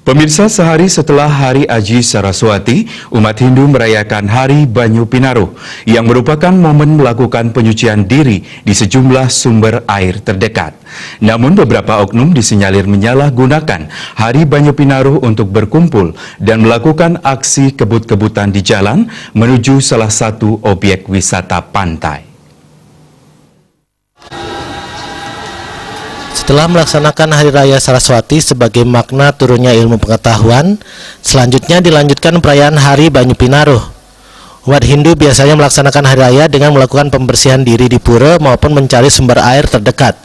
Pemirsa, sehari setelah Hari Aji Saraswati, umat Hindu merayakan Hari Banyu Pinaruh yang merupakan momen melakukan penyucian diri di sejumlah sumber air terdekat. Namun beberapa oknum disinyalir menyalahgunakan Hari Banyu Pinaruh untuk berkumpul dan melakukan aksi kebut-kebutan di jalan menuju salah satu objek wisata pantai. Setelah melaksanakan Hari Raya Saraswati sebagai makna turunnya ilmu pengetahuan, selanjutnya dilanjutkan perayaan Hari Banyu Pinaruh. Umat Hindu biasanya melaksanakan Hari Raya dengan melakukan pembersihan diri di pura maupun mencari sumber air terdekat.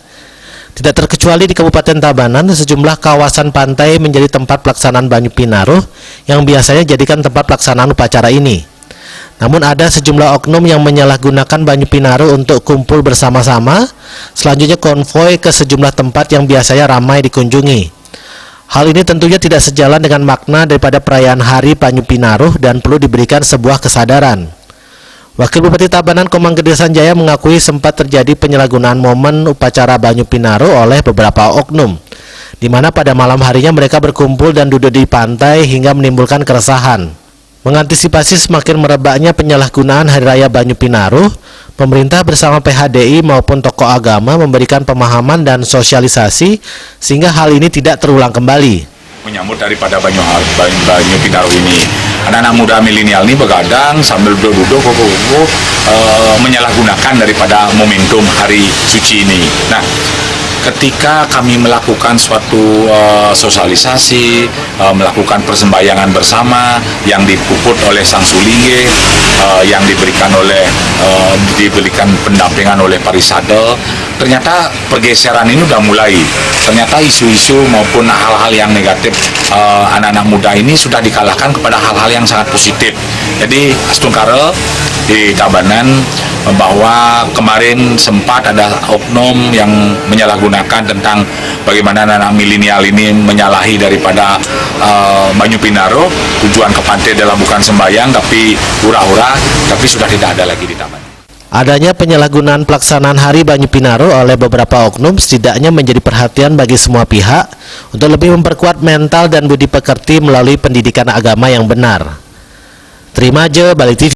Tidak terkecuali di Kabupaten Tabanan, sejumlah kawasan pantai menjadi tempat pelaksanaan Banyu Pinaruh yang biasanya jadikan tempat pelaksanaan upacara ini. Namun ada sejumlah oknum yang menyalahgunakan Banyu Pinaruh untuk kumpul bersama-sama, selanjutnya konvoi ke sejumlah tempat yang biasanya ramai dikunjungi. Hal ini tentunya tidak sejalan dengan makna daripada perayaan Hari Banyu Pinaruh dan perlu diberikan sebuah kesadaran. Wakil Bupati Tabanan Komang Gede Sanjaya mengakui sempat terjadi penyalahgunaan momen upacara Banyu Pinaruh oleh beberapa oknum, di mana pada malam harinya mereka berkumpul dan duduk di pantai hingga menimbulkan keresahan. Mengantisipasi semakin merebaknya penyalahgunaan Hari Raya Banyu Pinaruh, pemerintah bersama PHDI maupun tokoh agama memberikan pemahaman dan sosialisasi sehingga hal ini tidak terulang kembali. Menyambut daripada Banyu Pinaruh ini, anak-anak muda milenial ini begadang sambil duduk menyalahgunakan daripada momentum hari suci ini. Nah, ketika kami melakukan suatu sosialisasi, melakukan persembahyangan bersama yang dipuput oleh Sang Sulinge, yang diberikan pendampingan oleh Parisade, ternyata pergeseran ini sudah mulai. Ternyata isu-isu maupun hal-hal yang negatif anak-anak muda ini sudah dikalahkan kepada hal-hal yang sangat positif. Jadi Astungkara di Tabanan bahwa kemarin sempat ada oknum yang menyalahgunakan tentang bagaimana anak milenial ini menyalahi daripada Banyu Pinaruh, tujuan ke pantai adalah bukan sembahyang tapi hura-hura, tapi sudah tidak ada lagi di Tabanan. Adanya penyalahgunaan pelaksanaan Hari Banyu Pinaruh oleh beberapa oknum setidaknya menjadi perhatian bagi semua pihak untuk lebih memperkuat mental dan budi pekerti melalui pendidikan agama yang benar. Terima aja Balik TV.